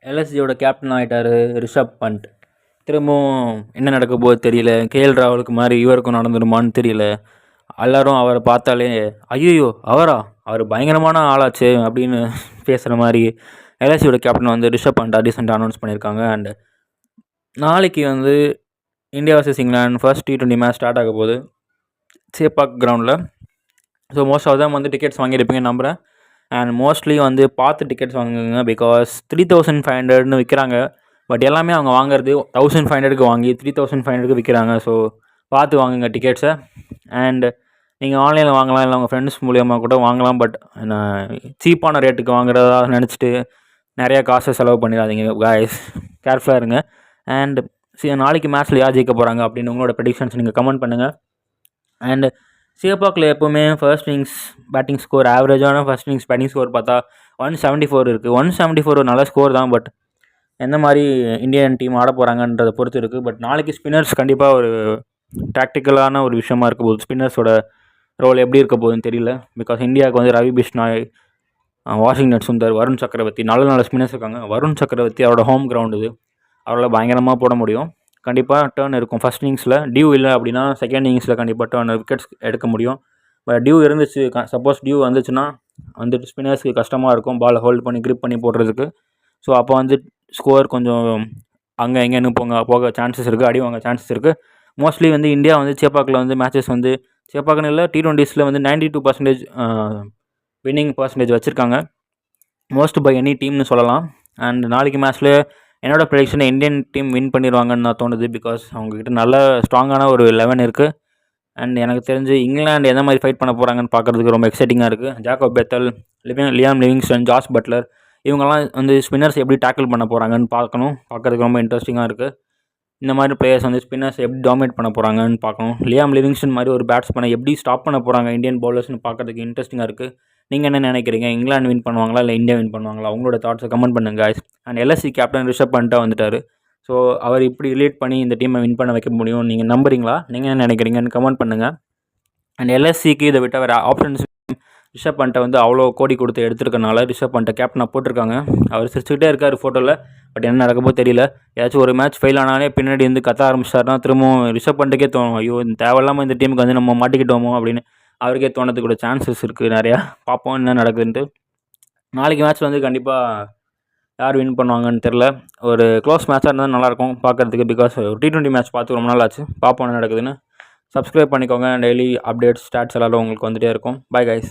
எல்எஸ்ஜியோட captain ஆகிட்டார் ரிஷப் பண்ட். திரும்பவும் என்ன நடக்க போகுது தெரியல. கேஎல் ராகுலுக்கு மாதிரி இவருக்கும் நடந்துடுமான்னு தெரியல. எல்லோரும் அவரை பார்த்தாலே ஐயோ அவரா, அவர் பயங்கரமான ஆளாச்சு அப்படின்னு பேசுகிற மாதிரி எல்எஸ்ஜியோட கேப்டன் வந்து ரிஷப் பண்ட் ரீசெண்டாக அனௌன்ஸ் பண்ணியிருக்காங்க. அண்டு நாளைக்கு வந்து India versus England first T20 match start ஆக போகுது சேப்பாக் கிரவுண்டில். ஸோ மோஸ்ட் ஆஃப் தான் வந்து டிக்கெட்ஸ் வாங்கியிருப்பீங்கன்னு நம்புகிறேன். அண்ட் மோஸ்ட்லி வந்து பார்த்து டிக்கெட்ஸ் வாங்குங்க. பிகாஸ் 3500ன்னு விற்கிறாங்க. பட் எல்லாமே அவங்க வாங்குறது 1500க்கு வாங்கி 3500க்கு விற்கிறாங்க. ஸோ பார்த்து வாங்குங்க டிக்கெட்ஸை. அண்ட் நீங்கள் ஆன்லைனில் வாங்கலாம், இல்லை உங்கள் ஃப்ரெண்ட்ஸ் மூலியமாக கூட வாங்கலாம். பட் சீப்பான ரேட்டுக்கு வாங்குறதா நினச்சிட்டு நிறையா காசை செலவு பண்ணிடாதீங்க காய்ஸ், கேர்ஃபுல்லாக இருங்க. அண்ட் நாளைக்கு மேட்ச்சில் யார் ஜெயிக்க போகிறாங்க அப்படின்னு உங்களோட ப்ரெடிக்ஷன்ஸ் நீங்கள் கமெண்ட் பண்ணுங்கள். அண்ட் சேப்பாக்கில் எப்போவுமே ஃபர்ஸ்ட் இன்னிங்ஸ் பேட்டிங் ஸ்கோர், ஆவரேஜான ஃபர்ஸ்ட் இன்னிங்ஸ் பேட்டிங் ஸ்கோர் பார்த்தா 174 இருக்குது. 174 ஒரு நல்ல ஸ்கோர் தான். பட் எந்த மாதிரி இந்தியன் டீம் ஆட போகிறாங்கன்றதை பொறுத்து இருக்குது. பட் நாளைக்கு ஸ்பின்னர்ஸ் கண்டிப்பாக ஒரு டாக்டிக்கலான ஒரு விஷயமா இருக்க போகுது. ஸ்பின்னர்ஸோட ரோல் எப்படி இருக்க போகுதுன்னு தெரியல. பிகாஸ் இந்தியாவுக்கு வந்து ரவி பிஷ்னாய், வாஷிங்டன் சுந்தர், வருண் சக்கரவர்த்தி, நல்ல ஸ்பின்னர்ஸ் இருக்காங்க. வருண் சக்கரவர்த்தி அவரோட ஹோம் கிரவுண்ட் இது, அவரால் பயங்கரமாக போட முடியும். கண்டிப்பாக டேர்ன் இருக்கும் ஃபஸ்ட் இன்னிங்ஸில். டியூ இல்லை அப்படின்னா செகண்ட் இன்னிங்ஸில் கண்டிப்பாக டேர்ன் விக்கெட்ஸ் எடுக்க முடியும். பட் டியூ இருந்துச்சு, சப்போஸ் டியூ வந்துச்சுன்னா வந்துட்டு ஸ்பின்னர்ஸ்க்கு கஷ்டமாக இருக்கும் பாலை ஹோல்ட் பண்ணி கிரிப் பண்ணி போடுறதுக்கு. ஸோ அப்போ வந்து ஸ்கோர் கொஞ்சம் அங்கே எங்கேன்னு போக சான்சஸ் இருக்குது, அடி வாங்க சான்சஸ் இருக்குது. மோஸ்ட்லி வந்து இந்தியா வந்து சேப்பாக்கில் வந்து மேட்சஸ் வந்து சேப்பாக்குன்னு இல்லை T20ஸில் வந்து 92% வின்னிங் பர்சன்டேஜ் வச்சுருக்காங்க. மோஸ்ட் பை எனி டீம்னு சொல்லலாம். அண்ட் நாளைக்கு மேட்ச்சில் என்னோடய ப்ரெடிக்ஷனை இந்தியன் டீம் வின் பண்ணிடுவாங்கன்னு நான் தோணுது. பிகாஸ் அவங்கக்கிட்ட நல்ல ஸ்ட்ராங்கான ஒரு 11 இருக்குது. அண்ட் எனக்கு தெரிஞ்சு இங்கிலாந்து எந்த மாதிரி ஃபைட் பண்ண போகிறாங்கன்னு பார்க்குறதுக்கு ரொம்ப எக்ஸைட்டிங்காக இருக்குது. Jacob Bethell, Liam Livingstone, Jos Buttler, இவங்கெல்லாம் வந்து ஸ்பின்னர்ஸ் எப்படி டேக்கிள் பண்ண போகிறாங்கன்னு பார்க்குறதுக்கு ரொம்ப இன்ட்ரெஸ்டிங்காக இருக்குது. இந்த மாதிரி பிளேயர்ஸ் வந்து ஸ்பின்னர்ஸ் எப்படி டாமினேட் பண்ண போகிறாங்கன்னு பார்க்கணும். லியாம் லிவிங்ஸ்டன் மாதிரி ஒரு பேட்ஸ்மேனை எப்படி ஸ்டாப் பண்ண போகிறாங்க இந்தியன் பவுலர்ஸ்னு பார்க்குறதுக்கு இன்ட்ரெஸ்டிங்காக இருக்குது. நீங்கள் என்ன நினைக்கிறீங்க? இங்கிலாந்து வின் பண்ணுவாங்களா இல்லை இந்தியா வின் பண்ணுவாங்களா? உங்களோட தாட்ஸை கமெண்ட் பண்ணுங்க guys. And LSG captain Rishabh பண்ட்டாக வந்துட்டார். ஸோ அவர் இப்படி ரிலேட் பண்ணி இந்த டீமை வின் பண்ண வைக்க முடியும் நீங்கள் நம்புறீங்களா? நீங்கள் என்ன நினைக்கிறீங்கன்னு கமெண்ட் பண்ணுங்கள். அண்ட் எல்எஸ்சிக்கு இதை விட்ட வேறு ஆப்ஷன்ஸ் ரிஷப் பண்ட்டை வந்து அவ்வளோ கோடி கொடுத்து எடுத்துருக்கனால ரிஷப் பண்ட்டை கேப்டனாக போட்டிருக்காங்க. அவர் சிரிச்சுக்கிட்டே இருக்கார் ஃபோட்டோவில். பட் என்ன நடக்கப்போ தெரியல. ஏதாச்சும் ஒரு மேட்ச் ஃபெயில் ஆனாலே பின்னாடி வந்து கத்த ஆரம்பிச்சிட்டாருனா திரும்பவும் ரிஷப் பண்ட்டுக்கே தோணும், ஐயோ இந்த தேவையில்லாமல் இந்த டீமுக்கு வந்து நம்ம மாட்டிக்கிட்டோமோ அப்படின்னு அவருக்கே தோணத்துக்கு கூட சான்சஸ் இருக்குது நிறையா. பார்ப்போம் என்ன நடக்குதுன்ட்டு. நாளைக்கு மேட்ச்சில் வந்து கண்டிப்பாக யார் வின் பண்ணுவாங்கன்னு தெரில. ஒரு க்ளோஸ் மேட்சாக இருந்தால் நல்லாயிருக்கும் பார்க்குறதுக்கு. பிகாஸ் ஒரு T20 மேட்ச் பார்த்து ரொம்ப நாள் ஆச்சு. பார்ப்போம் என்ன நடக்குதுன்னு. சப்ஸ்கிரைப் பண்ணிக்கோங்க. டெய்லி அப்டேட்ஸ் ஸ்டாட்ஸ் எல்லோரும் உங்களுக்கு வந்துகிட்டே இருக்கும். Bye guys.